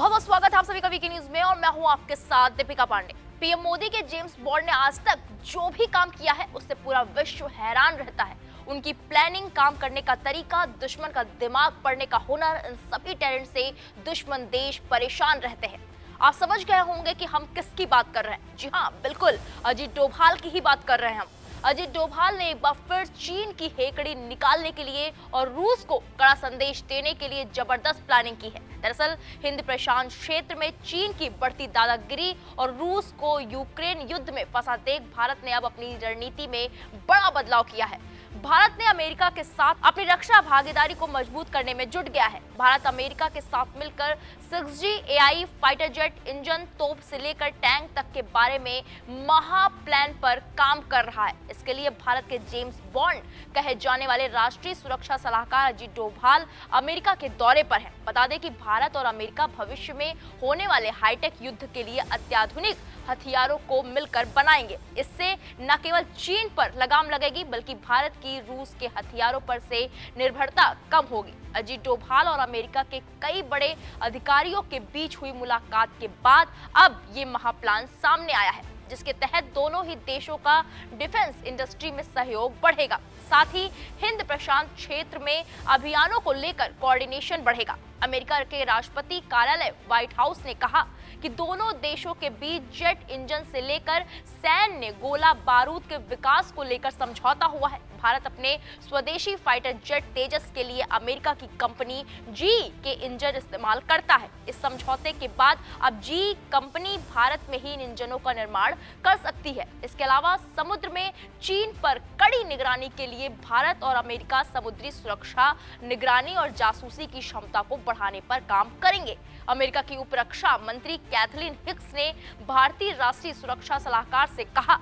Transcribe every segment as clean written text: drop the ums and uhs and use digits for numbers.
बहुत बहुत स्वागत है आप सभी का वीके न्यूज में और मैं हूं आपके साथ दीपिका पांडे। पीएम मोदी के जेम्स बॉन्ड ने आज तक जो भी काम किया है उससे पूरा विश्व हैरान रहता है। उनकी प्लानिंग, काम करने का तरीका, दुश्मन का दिमाग पढ़ने का हुनर, इन सभी टैलेंट से दुश्मन देश परेशान रहते हैं। आप समझ गए होंगे कि हम किसकी बात कर रहे हैं। जी हाँ, बिल्कुल अजीत डोभाल की ही बात कर रहे हैं हम। अजीत डोभाल ने एक बार फिर चीन की हेकड़ी निकालने के लिए और रूस को कड़ा संदेश देने के लिए जबरदस्त प्लानिंग की है। दरअसल हिंद प्रशांत क्षेत्र में चीन की बढ़ती दादागिरी और रूस को यूक्रेन युद्ध में फंसा देख भारत ने अब अपनी रणनीति में बड़ा बदलाव किया है। भारत ने अमेरिका के साथ अपनी रक्षा भागीदारी को मजबूत करने में जुट गया है। भारत अमेरिका के साथ मिलकर 6G AI fighter jet engine, तोप से लेकर टैंक तक के बारे में महा प्लान पर काम कर रहा है। इसके लिए भारत के जेम्स बॉन्ड कहे जाने वाले राष्ट्रीय सुरक्षा सलाहकार अजीत डोभाल अमेरिका के दौरे पर हैं। बता दें कि भारत और अमेरिका भविष्य में होने वाले हाईटेक युद्ध के लिए अत्याधुनिक हथियारों को मिलकर बनाएंगे। इससे न केवल चीन पर लगाम लगेगी बल्कि भारत की रूस के हथियारों पर से निर्भरता कम होगी। अजीत डोभाल और अमेरिका के कई बड़े अधिकारियों के बीच हुई मुलाकात के बाद अब ये महाप्लान सामने आया है, जिसके तहत दोनों ही देशों का डिफेंस इंडस्ट्री में सहयोग बढ़ेगा। साथ ही हिंद प्रशांत क्षेत्र में अभियानों को लेकर कोऑर्डिनेशन बढ़ेगा। अमेरिका के राष्ट्रपति कार्यालय व्हाइट हाउस ने कहा कि दोनों देशों के बीच जेट इंजन से लेकर सैन्य गोला बारूद के विकास को लेकर समझौता हुआ है। भारत अपने स्वदेशी फाइटर जेट तेजस के लिए अमेरिका की कंपनी जी के इंजन इस्तेमाल करता है। इस समझौते के बाद अब जी कंपनी भारत में ही इन इंजनों का निर्माण कर सकती है। इसके अलावा समुद्र में चीन पर कड़ी निगरानी के लिए भारत और अमेरिका समुद्री सुरक्षा, निगरानी और जासूसी की क्षमता को बढ़ाने पर काम करेंगे। अमेरिका की उप रक्षा मंत्री कैथलीन हिक्स ने भारतीय राष्ट्रीय सुरक्षा सलाहकार से कहा,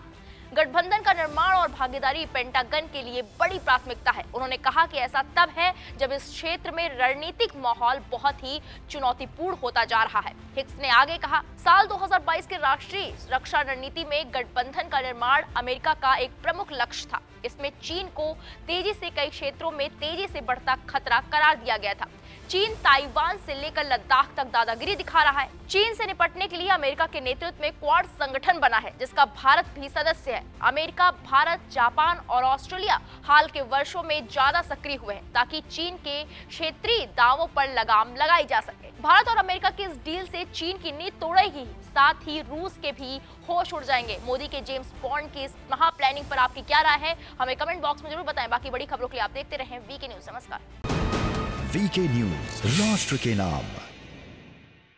गठबंधन का निर्माण और भागीदारी पेंटागन के लिए बड़ी प्राथमिकता है। उन्होंने कहा कि ऐसा तब है जब इस क्षेत्र में रणनीतिक माहौल बहुत ही चुनौतीपूर्ण होता जा रहा है। हिक्स ने आगे कहा, साल 2022 के राष्ट्रीय रक्षा रणनीति में गठबंधन का निर्माण अमेरिका का एक प्रमुख लक्ष्य था। इसमें चीन को तेजी से कई क्षेत्रों में तेजी से बढ़ता खतरा करार दिया गया था। चीन ताइवान से लेकर लद्दाख तक दादागिरी दिखा रहा है। चीन से निपटने के लिए अमेरिका के नेतृत्व में क्वाड संगठन बना है, जिसका भारत भी सदस्य है। अमेरिका, भारत, जापान और ऑस्ट्रेलिया हाल के वर्षों में ज्यादा सक्रिय हुए हैं ताकि चीन के क्षेत्रीय दावों पर लगाम लगाई जा सके। भारत और अमेरिका की इस डील से चीन की नींद तोड़ेगी, साथ ही रूस के भी होश उड़ जाएंगे। मोदी के जेम्स बॉन्ड की इस महा प्लानिंग पर आपकी क्या राय है, हमें कमेंट बॉक्स में जरूर बताएं। बाकी बड़ी खबरों के लिए आप देखते रहें वीके न्यूज। नमस्कार। वीके न्यूज, राष्ट्र के नाम।